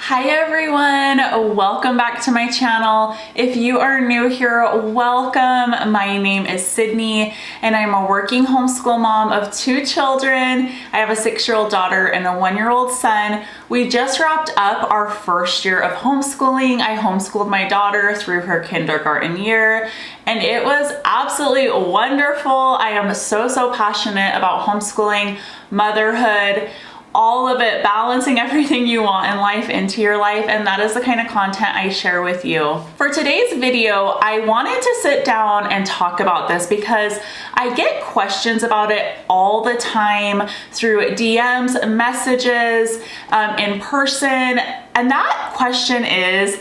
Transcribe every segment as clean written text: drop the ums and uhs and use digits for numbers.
Hi everyone, welcome back to my channel. If you are new here, welcome. My name is Sydney and I'm a working homeschool mom of 2 children. I have a 6-year-old daughter and a 1-year-old son. We just wrapped up our first year of homeschooling. I homeschooled my daughter through her kindergarten year and it was absolutely wonderful. I am so passionate about homeschooling, motherhood, all of it, balancing everything you want in life into your life, and that is the kind of content I share with you. For today's video, I wanted to sit down and talk about this because I get questions about it all the time through DMs, messages, in person, and that question is,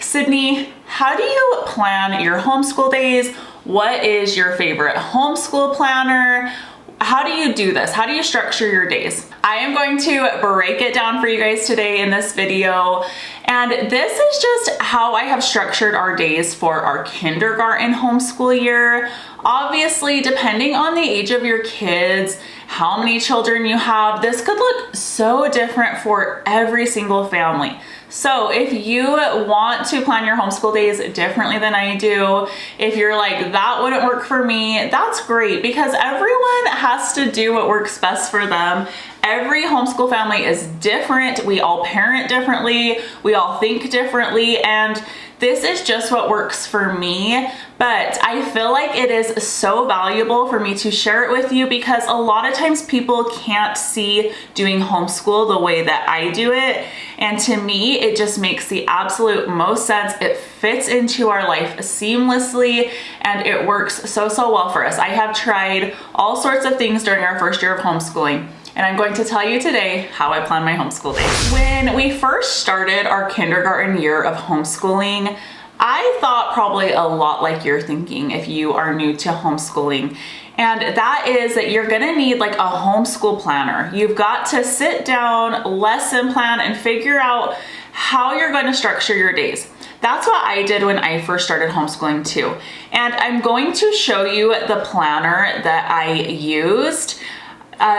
Sydney, how do you plan your homeschool days? What is your favorite homeschool planner? How do you do this? How do you structure your days? I am going to break it down for you guys today in this video. And this is just how I have structured our days for our kindergarten homeschool year. Obviously, depending on the age of your kids, how many children you have, this could look so different for every single family. So if you want to plan your homeschool days differently than I do, if you're like, that wouldn't work for me, that's great because everyone has to do what works best for them. Every homeschool family is different. We all parent differently. We all think differently. And this is just what works for me. But I feel like it is so valuable for me to share it with you because a lot of times people can't see doing homeschool the way that I do it. And to me, it just makes the absolute most sense. It fits into our life seamlessly and it works so well for us. I have tried all sorts of things during our first year of homeschooling. And I'm going to tell you today how I plan my homeschool days. When we first started our kindergarten year of homeschooling, I thought probably a lot like you're thinking if you are new to homeschooling. And that is that you're gonna need like a homeschool planner. You've got to sit down, lesson plan, and figure out how you're going to structure your days. That's what I did when I first started homeschooling too. And I'm going to show you the planner that I used.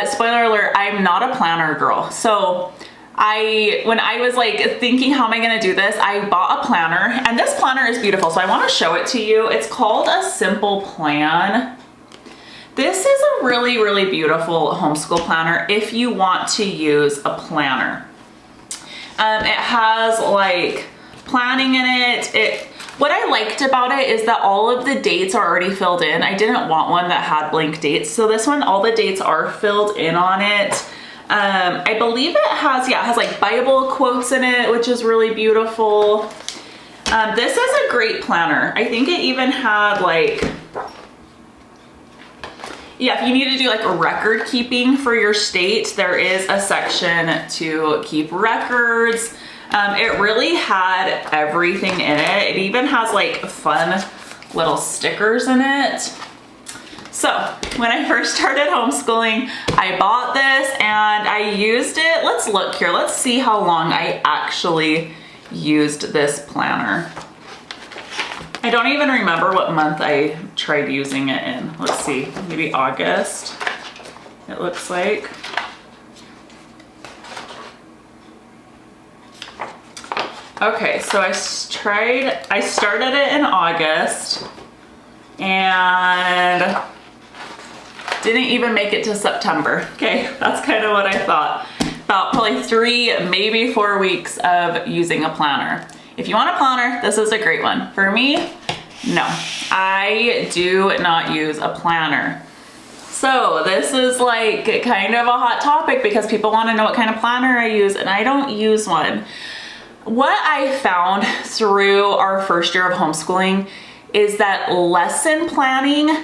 Spoiler alert, I'm not a planner girl. So when I was like thinking, how am I gonna do this? I bought a planner and this planner is beautiful. So I wanna show it to you. It's called A Simple Plan. This is a really beautiful homeschool planner if you want to use a planner. It has like planning in it. What I liked about it is that all of the dates are already filled in. I didn't want one that had blank dates. So this one, all the dates are filled in on it. I believe it has like Bible quotes in it, which is really beautiful. This is a great planner. I think it even had like, if you need to do like a record keeping for your state, there is a section to keep records. It really had everything in it. It even has like fun little stickers in it. So when I first started homeschooling, I bought this and I used it. Let's look here. Let's see how long I actually used this planner. I don't even remember what month I tried using it in. Let's see, maybe August, it looks like. Okay, so I started it in August and didn't even make it to September. Okay, that's kind of what I thought. About probably 3, maybe 4 weeks of using a planner. If you want a planner, this is a great one. For me, no, I do not use a planner. So this is like kind of a hot topic because people want to know what kind of planner I use and I don't use one. What I found through our first year of homeschooling is that lesson planning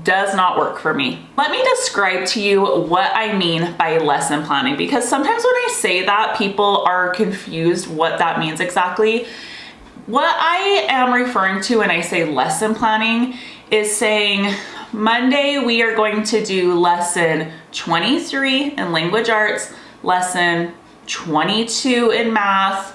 does not work for me. Let me describe to you what I mean by lesson planning because sometimes when I say that, people are confused what that means exactly. What I am referring to when I say lesson planning is saying Monday we are going to do lesson 23 in language arts, lesson 22 in math,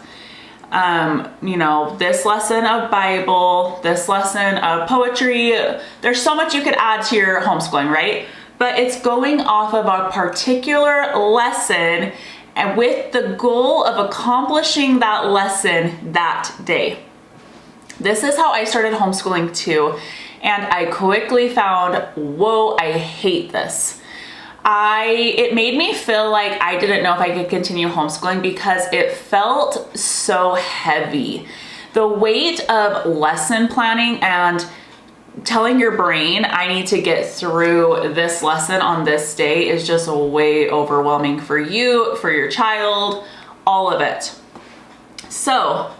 this lesson of Bible, this lesson of poetry. There's so much you could add to your homeschooling, right? But it's going off of a particular lesson and with the goal of accomplishing that lesson that day. This is how I started homeschooling too. And I quickly found, whoa, I hate this. It made me feel like I didn't know if I could continue homeschooling because it felt so heavy. The weight of lesson planning and telling your brain I need to get through this lesson on this day is just way overwhelming for you, for your child, all of it. So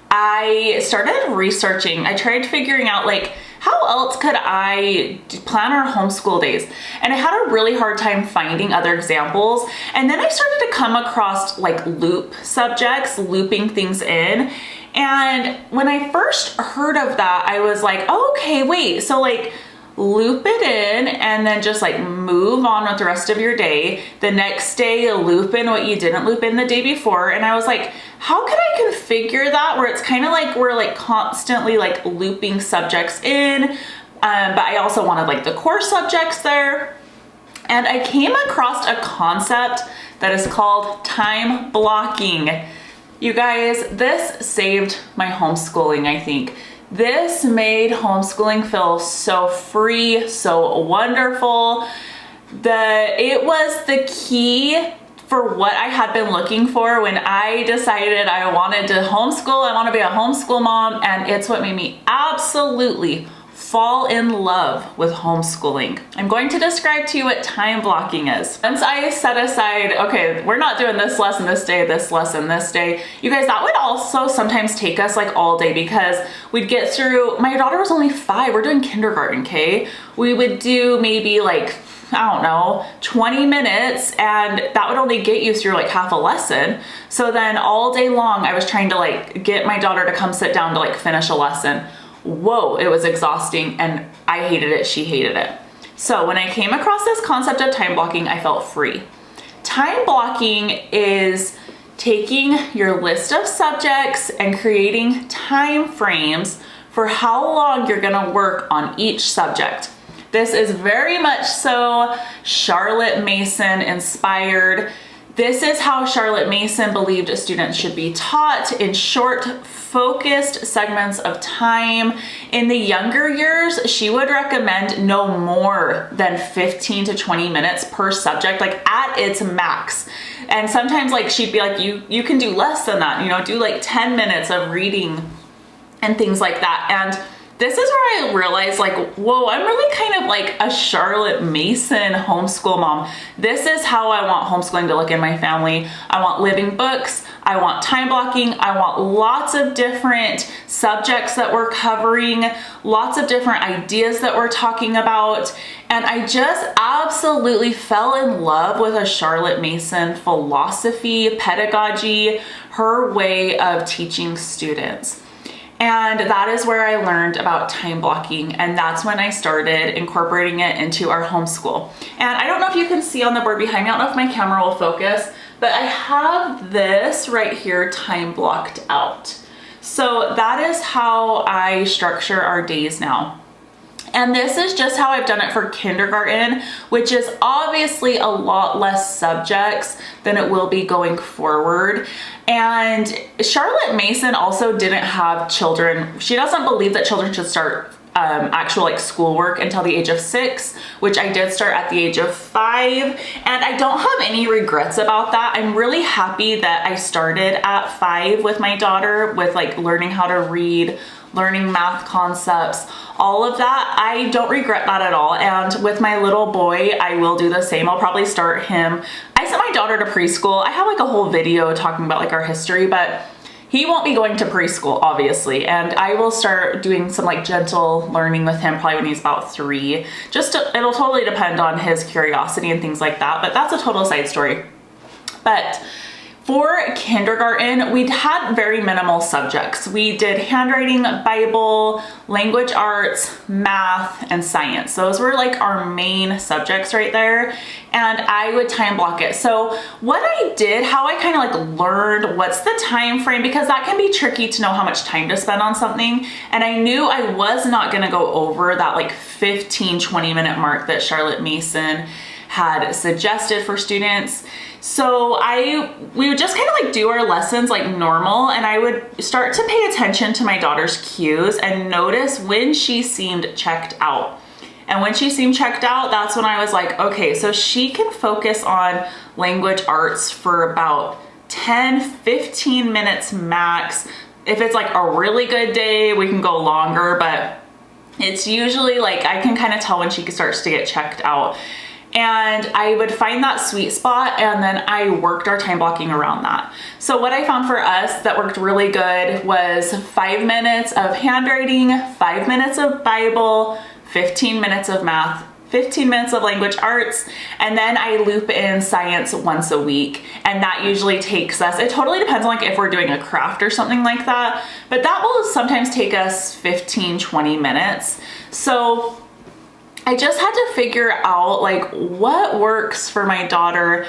I started researching. I tried figuring out like, how else could I plan our homeschool days? And I had a really hard time finding other examples. And then I started to come across like loop subjects, looping things in. And when I first heard of that, I was like, oh, okay, wait, so like loop it in and then just like move on with the rest of your day. The next day, loop in what you didn't loop in the day before. And I was like, how can I configure that where it's kind of like we're like constantly like looping subjects in, but I also wanted like the core subjects there. And I came across a concept that is called time blocking. You guys, this saved my homeschooling, I think. This made homeschooling feel so free, so wonderful. It was the key for what I had been looking for when I decided I wanted to homeschool. I want to be a homeschool mom, and it's what made me absolutely fall in love with homeschooling. I'm going to describe to you what time blocking is. Once I set aside, okay, we're not doing this lesson this day, this lesson this day. You guys, that would also sometimes take us like all day because we'd get through, my daughter was only 5, we're doing kindergarten, okay? We would do maybe like, I don't know, 20 minutes, and that would only get you through like half a lesson. So then all day long, I was trying to like get my daughter to come sit down to like finish a lesson. Whoa, it was exhausting, and I hated it, she hated it. So when I came across this concept of time blocking, I felt free. Time blocking is taking your list of subjects and creating time frames for how long you're gonna work on each subject. This is very much so Charlotte Mason inspired. This is how Charlotte Mason believed students should be taught in short, focused segments of time. In the younger years, she would recommend no more than 15 to 20 minutes per subject, like at its max. And sometimes like she'd be like, you can do less than that, you know, do like 10 minutes of reading and things like that. And this is where I realized like, whoa, I'm really kind of like a Charlotte Mason homeschool mom. This is how I want homeschooling to look in my family. I want living books. I want time blocking. I want lots of different subjects that we're covering, lots of different ideas that we're talking about. And I just absolutely fell in love with a Charlotte Mason philosophy, pedagogy, her way of teaching students. And that is where I learned about time blocking, and that's when I started incorporating it into our homeschool. And I don't know if you can see on the board behind me, I don't know if my camera will focus, but I have this right here time blocked out. So that is how I structure our days now. And this is just how I've done it for kindergarten, which is obviously a lot less subjects than it will be going forward. And Charlotte Mason also didn't have children. She doesn't believe that children should start actual like schoolwork until the age of 6, which I did start at the age of 5. And I don't have any regrets about that. I'm really happy that I started at 5 with my daughter, with like learning how to read, learning math concepts, all of that. I don't regret that at all. And with my little boy, I will do the same. I'll probably start him. I sent my daughter to preschool. I have like a whole video talking about like our history, but he won't be going to preschool, obviously. And I will start doing some like gentle learning with him probably when he's about 3. It'll totally depend on his curiosity and things like that, but that's a total side story. But for kindergarten, we had very minimal subjects. We did handwriting, Bible, language arts, math, and science. Those were like our main subjects right there. And I would time block it. So what I did, how I kind of like learned what's the time frame, because that can be tricky to know how much time to spend on something. And I knew I was not gonna go over that like 15, 20 minute mark that Charlotte Mason had suggested for students. So we would just kind of like do our lessons like normal, and I would start to pay attention to my daughter's cues and notice when she seemed checked out. And when she seemed checked out, that's when I was like, okay, so she can focus on language arts for about 10-15 minutes max. If it's like a really good day, we can go longer, but it's usually like I can kind of tell when she starts to get checked out. And I would find that sweet spot, and then I worked our time blocking around that. So what I found for us that worked really good was 5 minutes of handwriting, 5 minutes of Bible, 15 minutes of math, 15 minutes of language arts, and then I loop in science once a week. And that usually takes us, it totally depends on like if we're doing a craft or something like that, but that will sometimes take us 15-20 minutes. So I just had to figure out like what works for my daughter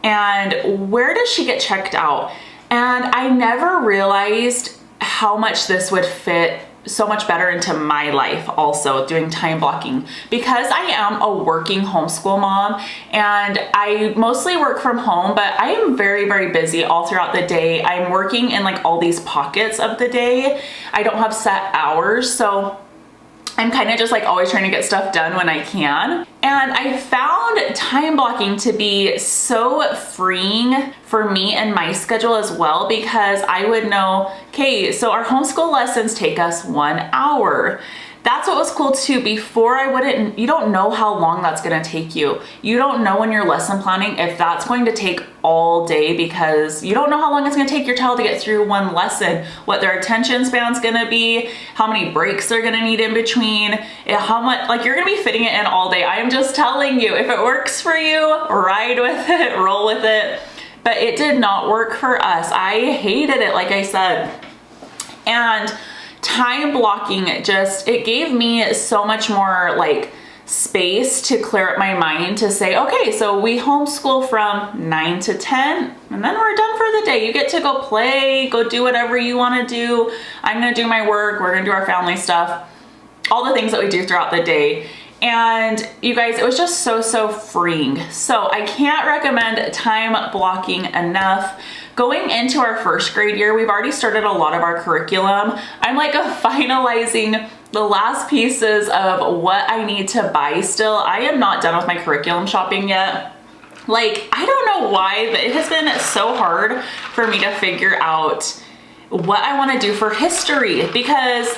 and where does she get checked out. And I never realized how much this would fit so much better into my life also, doing time blocking, because I am a working homeschool mom and I mostly work from home, but I am very, very busy all throughout the day. I'm working in like all these pockets of the day. I don't have set hours, so I'm kind of just like always trying to get stuff done when I can. And I found time blocking to be so freeing for me and my schedule as well, because I would know, okay, so our homeschool lessons take us 1 hour. That's what was cool too. Before you don't know how long that's gonna take you. You don't know when you're lesson planning if that's going to take all day, because you don't know how long it's gonna take your child to get through one lesson, what their attention span's gonna be, how many breaks they're gonna need in between, how much, like you're gonna be fitting it in all day. I am just telling you, if it works for you, ride with it, roll with it. But it did not work for us. I hated it, like I said. And time blocking, it gave me so much more like space to clear up my mind to say, okay, so we homeschool from 9 to 10 and then we're done for the day. You get to go play, go do whatever you want to do. I'm going to do my work. We're going to do our family stuff, all the things that we do throughout the day. And you guys, it was just so freeing. So I can't recommend time blocking enough. Going into our first grade year, we've already started a lot of our curriculum. I'm like finalizing the last pieces of what I need to buy still. I am not done with my curriculum shopping yet. Like, I don't know why, but it has been so hard for me to figure out what I want to do for history, because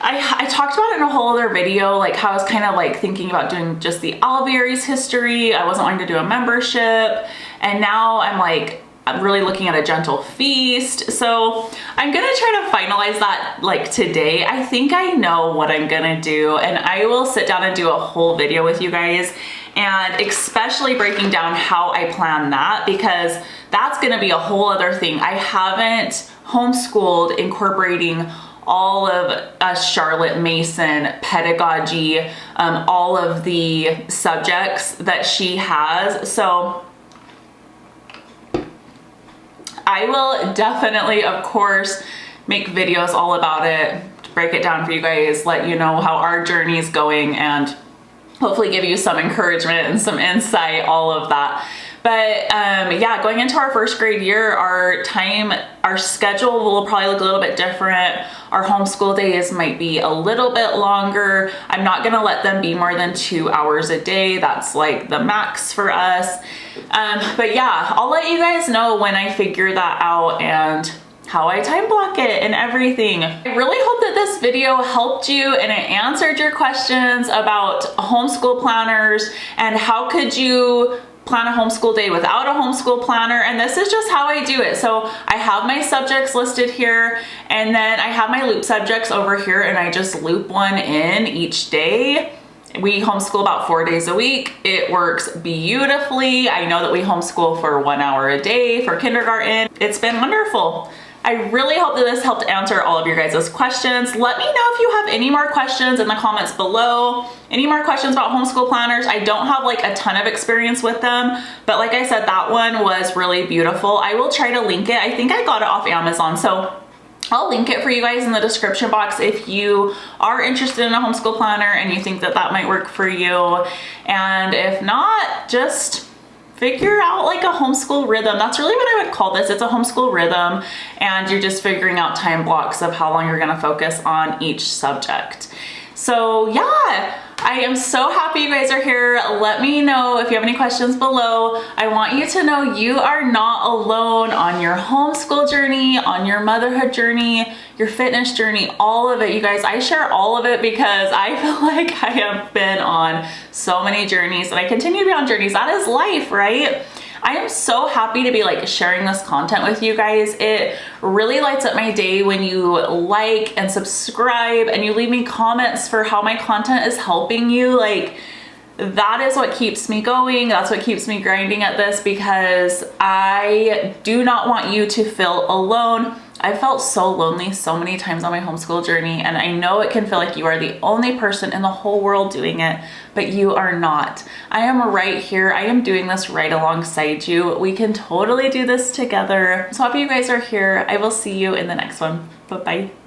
I talked about it in a whole other video, like how I was kind of like thinking about doing just the Alvieri's history. I wasn't wanting to do a membership, and now I'm really looking at a gentle feast. So I'm gonna try to finalize that like today. I think I know what I'm gonna do, and I will sit down and do a whole video with you guys, and especially breaking down how I plan that, because that's gonna be a whole other thing. I haven't homeschooled incorporating all of Charlotte Mason pedagogy, all of the subjects that she has. So I will definitely, of course, make videos all about it, break it down for you guys, let you know how our journey is going, and hopefully give you some encouragement and some insight, all of that. But yeah, going into our first grade year, our schedule will probably look a little bit different. Our homeschool days might be a little bit longer. I'm not gonna let them be more than 2 hours a day. That's like the max for us. But yeah, I'll let you guys know when I figure that out and how I time block it and everything. I really hope that this video helped you and it answered your questions about homeschool planners and how could you plan a homeschool day without a homeschool planner. And this is just how I do it. So I have my subjects listed here, and then I have my loop subjects over here, and I just loop one in each day. We homeschool about 4 days a week. It works beautifully. I know that we homeschool for 1 hour a day for kindergarten. It's been wonderful. I really hope that this helped answer all of your guys' questions. Let me know if you have any more questions in the comments below. Any more questions about homeschool planners. I don't have like a ton of experience with them, but like I said, that one was really beautiful. I will try to link it. I think I got it off Amazon, so I'll link it for you guys in the description box if you are interested in a homeschool planner and you think that that might work for you. And if not, just figure out like a homeschool rhythm. That's really what I would call this. It's a homeschool rhythm, and you're just figuring out time blocks of how long you're gonna focus on each subject. So yeah, I am so happy you guys are here. Let me know if you have any questions below. I want you to know you are not alone on your homeschool journey, on your motherhood journey, your fitness journey, all of it. You guys, I share all of it because I feel like I have been on so many journeys and I continue to be on journeys. That is life, right? I am so happy to be like sharing this content with you guys. It really lights up my day when you like and subscribe and you leave me comments for how my content is helping you. Like, that is what keeps me going. That's what keeps me grinding at this, because I do not want you to feel alone. I felt so lonely so many times on my homeschool journey, and I know it can feel like you are the only person in the whole world doing it, but you are not. I am right here. I am doing this right alongside you. We can totally do this together. So happy you guys are here. I will see you in the next one. Bye-bye.